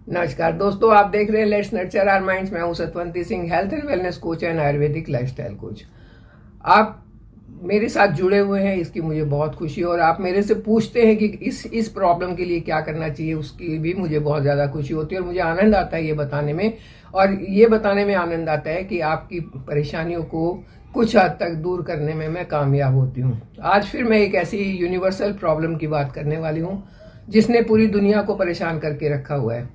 नमस्कार दोस्तों, आप देख रहे हैं लेट्स नर्चर आवर माइंड्स। मैं हूं Satwanti Singh, health and wellness coach and Ayurvedic lifestyle coach. आप मेरे साथ जुड़े हुए हैं, इसकी मुझे बहुत खुशी है। और आप मेरे से पूछते हैं कि इस प्रॉब्लम के लिए क्या करना चाहिए, उसकी भी मुझे बहुत ज़्यादा खुशी होती है और मुझे आनंद आता है ये बताने में। और ये बताने में आनंद आता है कि आपकी परेशानियों को कुछ हद तक दूर करने में मैं कामयाब होती हूँ। आज फिर मैं एक ऐसी यूनिवर्सल प्रॉब्लम की बात करने वाली हूँ जिसने पूरी दुनिया को परेशान करके रखा हुआ है।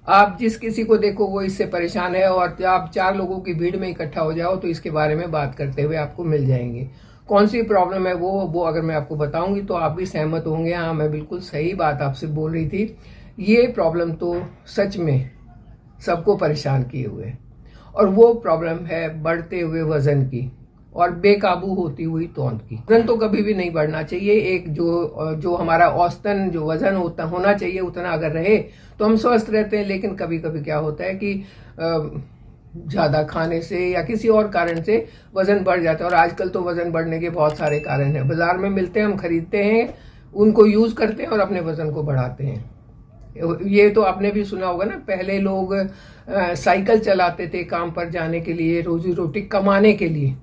आप जिस किसी को देखो वो इससे परेशान है, और जब आप 4 लोगों की भीड़ में इकट्ठा हो जाओ तो इसके बारे में बात करते हुए आपको मिल जाएंगे। कौन सी प्रॉब्लम है वो अगर मैं आपको बताऊंगी तो आप भी सहमत होंगे। हाँ, मैं बिल्कुल सही बात आपसे बोल रही थी। ये प्रॉब्लम तो सच में सबको परेशान किए हुए है, और वो प्रॉब्लम है बढ़ते हुए वजन की और बेकाबू होती हुई तौंद की। वजन तो कभी भी नहीं बढ़ना चाहिए। एक जो हमारा औसतन जो वजन होना चाहिए उतना अगर रहे तो हम स्वस्थ रहते हैं। लेकिन कभी कभी क्या होता है कि ज़्यादा खाने से या किसी और कारण से वजन बढ़ जाता है। और आजकल तो वजन बढ़ने के बहुत सारे कारण हैं, बाजार में मिलते हैं, हम खरीदते हैं, उनको यूज़ करते हैं और अपने वजन को बढ़ाते हैं। ये तो आपने भी सुना होगा ना, पहले लोग साइकिल चलाते थे काम पर जाने के लिए, रोजी रोटी कमाने के लिए।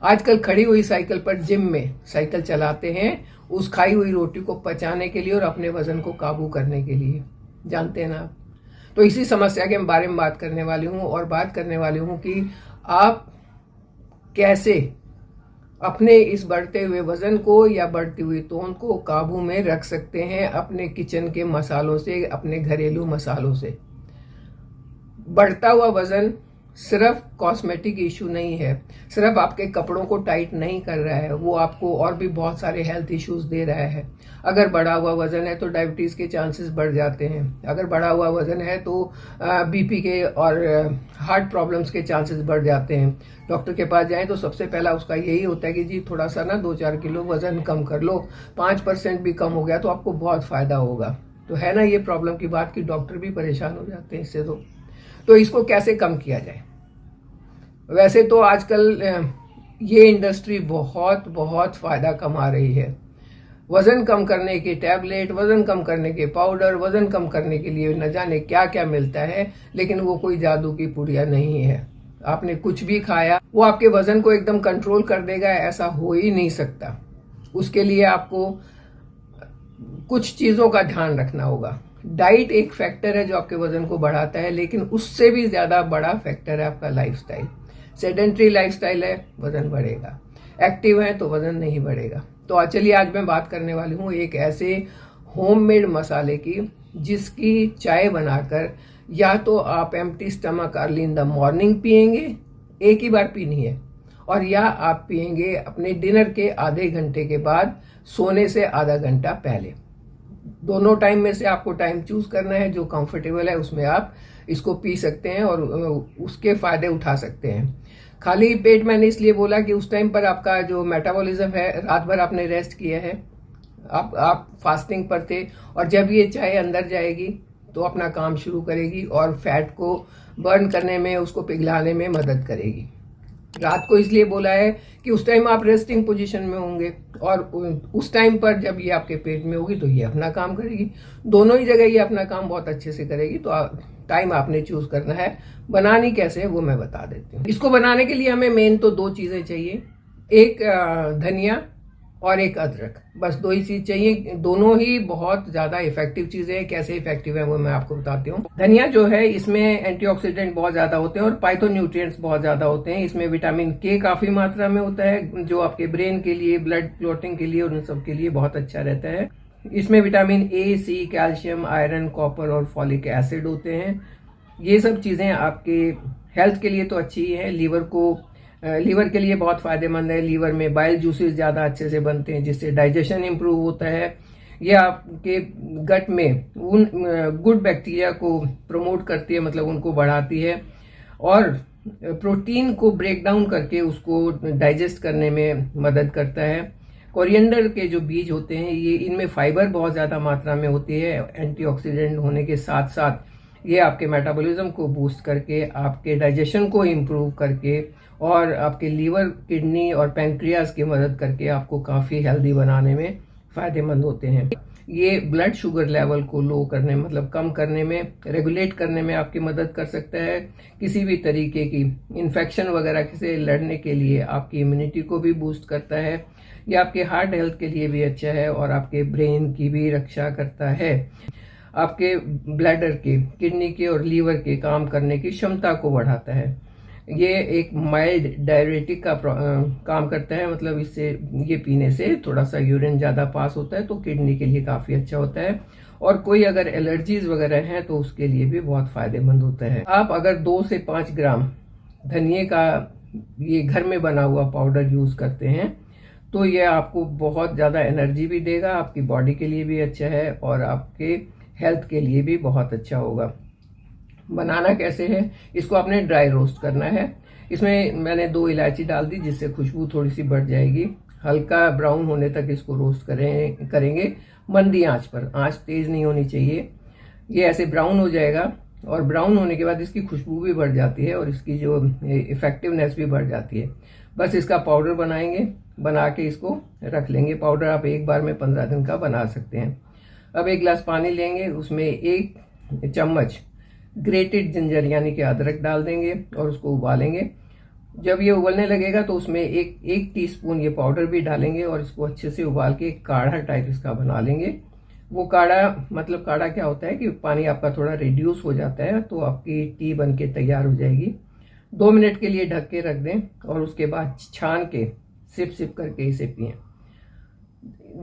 आजकल खड़ी हुई साइकिल पर जिम में साइकिल चलाते हैं, उस खाई हुई रोटी को पचाने के लिए और अपने वजन को काबू करने के लिए। जानते हैं ना आप? तो इसी समस्या के बारे में बात करने वाली हूँ, और बात करने वाली हूँ कि आप कैसे अपने इस बढ़ते हुए वजन को या बढ़ती हुई तोंद को काबू में रख सकते हैं अपने किचन के मसालों से, अपने घरेलू मसालों से। बढ़ता हुआ वजन सिर्फ कॉस्मेटिक इशू नहीं है, सिर्फ आपके कपड़ों को टाइट नहीं कर रहा है, वो आपको और भी बहुत सारे हेल्थ इश्यूज दे रहा है। अगर बढ़ा हुआ वजन है तो डायबिटीज़ के चांसेस बढ़ जाते हैं। अगर बढ़ा हुआ वजन है तो बीपी के और हार्ट प्रॉब्लम्स के चांसेस बढ़ जाते हैं। डॉक्टर के पास जाएं तो सबसे पहला उसका यही होता है कि जी थोड़ा सा ना 2-4 किलो वजन कम कर लो, 5% भी कम हो गया तो आपको बहुत फ़ायदा होगा। तो है ना ये प्रॉब्लम की बात कि डॉक्टर भी परेशान हो जाते हैं इससे। तो इसको कैसे कम किया जाए? वैसे तो आजकल ये इंडस्ट्री बहुत बहुत फ़ायदा कमा रही है। वज़न कम करने के टैबलेट, वज़न कम करने के पाउडर, वज़न कम करने के लिए न जाने क्या क्या मिलता है, लेकिन वो कोई जादू की पुड़िया नहीं है। आपने कुछ भी खाया वो आपके वज़न को एकदम कंट्रोल कर देगा, ऐसा हो ही नहीं सकता। उसके लिए आपको कुछ चीज़ों का ध्यान रखना होगा। डाइट एक फैक्टर है जो आपके वजन को बढ़ाता है, लेकिन उससे भी ज़्यादा बड़ा फैक्टर है आपका लाइफस्टाइल। सेडेंट्री लाइफस्टाइल है, वजन बढ़ेगा। एक्टिव है तो वजन नहीं बढ़ेगा। तो चलिए आज मैं बात करने वाली हूँ एक ऐसे होममेड मसाले की जिसकी चाय बनाकर या तो आप empty stomach early in the morning पियेंगे, एक ही बार पीनी है, और या आप पियेंगे अपने डिनर के आधे घंटे के बाद, सोने से आधा घंटा पहले। दोनों टाइम में से आपको टाइम चूज करना है जो कंफर्टेबल है, उसमें आप इसको पी सकते हैं और उसके फायदे उठा सकते हैं। खाली पेट मैंने इसलिए बोला कि उस टाइम पर आपका जो मेटाबॉलिज्म है, रात भर आपने रेस्ट किया है, आप फास्टिंग पर थे, और जब ये चाय अंदर जाएगी तो अपना काम शुरू करेगी और फैट को बर्न करने में, उसको पिघलाने में मदद करेगी। रात को इसलिए बोला है कि उस टाइम आप रेस्टिंग पोजीशन में होंगे, और उस टाइम पर जब ये आपके पेट में होगी तो ये अपना काम करेगी। दोनों ही जगह ये अपना काम बहुत अच्छे से करेगी। तो टाइम आपने चूज करना है। बनानी कैसे है वो मैं बता देती हूँ। इसको बनाने के लिए हमें मेन तो 2 चीज़ें चाहिए, एक धनिया और एक अदरक। बस 2 ही चीज चाहिए। दोनों ही बहुत ज्यादा इफेक्टिव चीजें हैं। कैसे इफेक्टिव है वो मैं आपको बताती हूँ। धनिया जो है इसमें एंटीऑक्सीडेंट बहुत ज्यादा होते हैं और पाइथोन्यूट्रिएंट्स बहुत ज्यादा होते हैं। इसमें विटामिन के काफी मात्रा में होता है जो आपके ब्रेन के लिए, ब्लड क्लॉटिंग के लिए और उन सब के लिए बहुत अच्छा रहता है। इसमें vitamin A, C, calcium, iron, copper और फॉलिक एसिड होते हैं। ये सब चीजें आपके हेल्थ के लिए तो अच्छी ही है। लीवर के लिए बहुत फायदेमंद है। लीवर में बाइल जूसेस ज़्यादा अच्छे से बनते हैं जिससे डाइजेशन इंप्रूव होता है। ये आपके गट में उन गुड बैक्टीरिया को प्रमोट करती है, मतलब उनको बढ़ाती है, और प्रोटीन को ब्रेक डाउन करके उसको डाइजेस्ट करने में मदद करता है। कोरिएंडर के जो बीज होते हैं ये, इनमें फाइबर बहुत ज़्यादा मात्रा में होती है। एंटीऑक्सीडेंट होने के साथ साथ ये आपके मेटाबॉलिज्म को बूस्ट करके, आपके डाइजेशन को इम्प्रूव करके और आपके लीवर, किडनी और पैंक्रियाज की मदद करके आपको काफ़ी हेल्दी बनाने में फ़ायदेमंद होते हैं। ये ब्लड शुगर लेवल को लो करने मतलब कम करने में, रेगुलेट करने में आपकी मदद कर सकता है। किसी भी तरीके की इन्फेक्शन वगैरह से लड़ने के लिए आपकी इम्यूनिटी को भी बूस्ट करता है। ये आपके हार्ट हेल्थ के लिए भी अच्छा है और आपके ब्रेन की भी रक्षा करता है। आपके ब्लैडर के, किडनी के और लीवर के काम करने की क्षमता को बढ़ाता है। ये एक माइल्ड डायरेटिक का काम करता है, मतलब इससे ये पीने से थोड़ा सा यूरिन ज़्यादा पास होता है तो किडनी के लिए काफ़ी अच्छा होता है। और कोई अगर एलर्जीज वगैरह हैं तो उसके लिए भी बहुत फायदेमंद होता है। आप अगर 2 से 5 ग्राम धनिए का ये घर में बना हुआ पाउडर यूज़ करते हैं तो ये आपको बहुत ज़्यादा एनर्जी भी देगा, आपकी बॉडी के लिए भी अच्छा है और आपके हेल्थ के लिए भी बहुत अच्छा होगा। बनाना कैसे है, इसको आपने ड्राई रोस्ट करना है। इसमें मैंने 2 इलायची डाल दी जिससे खुशबू थोड़ी सी बढ़ जाएगी। हल्का ब्राउन होने तक इसको रोस्ट करेंगे मंदी आंच पर, आंच तेज़ नहीं होनी चाहिए। ये ऐसे ब्राउन हो जाएगा और ब्राउन होने के बाद इसकी खुशबू भी बढ़ जाती है और इसकी जो इफेक्टिवनेस भी बढ़ जाती है। बस इसका पाउडर बनाएंगे, बना के इसको रख लेंगे। पाउडर आप एक बार में 15 दिन का बना सकते हैं। अब 1 गिलास पानी लेंगे, उसमें 1 चम्मच ग्रेटेड जिंजर यानी कि अदरक डाल देंगे और उसको उबालेंगे। जब ये उबलने लगेगा तो उसमें एक टीस्पून ये पाउडर भी डालेंगे और इसको अच्छे से उबाल के एक काढ़ा टाइप इसका बना लेंगे। वो काढ़ा मतलब काढ़ा क्या होता है कि पानी आपका थोड़ा रिड्यूस हो जाता है तो आपकी टी बन के तैयार हो जाएगी। 2 मिनट के लिए ढक के रख दें और उसके बाद छान के सिप सिप करके इसे पिएं।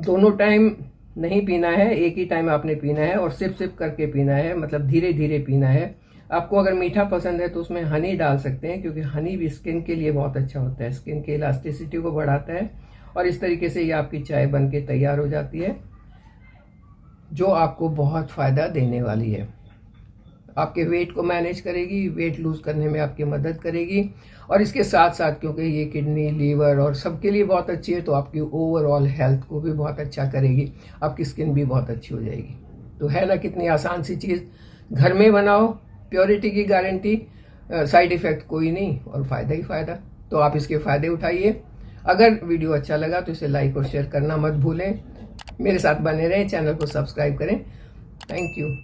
दोनों टाइम नहीं पीना है, एक ही टाइम आपने पीना है और सिप सिप करके पीना है, मतलब धीरे धीरे पीना है। आपको अगर मीठा पसंद है तो उसमें हनी डाल सकते हैं क्योंकि हनी भी स्किन के लिए बहुत अच्छा होता है, स्किन के इलास्टिसिटी को बढ़ाता है। और इस तरीके से ये आपकी चाय बन के तैयार हो जाती है जो आपको बहुत फ़ायदा देने वाली है। आपके वेट को मैनेज करेगी, वेट लूज करने में आपकी मदद करेगी और इसके साथ साथ क्योंकि ये किडनी, लीवर और सबके लिए बहुत अच्छी है तो आपकी ओवरऑल हेल्थ को भी बहुत अच्छा करेगी, आपकी स्किन भी बहुत अच्छी हो जाएगी। तो है ना कितनी आसान सी चीज़, घर में बनाओ, प्योरिटी की गारंटी, साइड इफ़ेक्ट कोई नहीं और फ़ायदा ही फ़ायदा। तो आप इसके फ़ायदे उठाइए। अगर वीडियो अच्छा लगा तो इसे लाइक और शेयर करना मत भूलें। मेरे साथ बने रहें, चैनल को सब्सक्राइब करें। Thank you.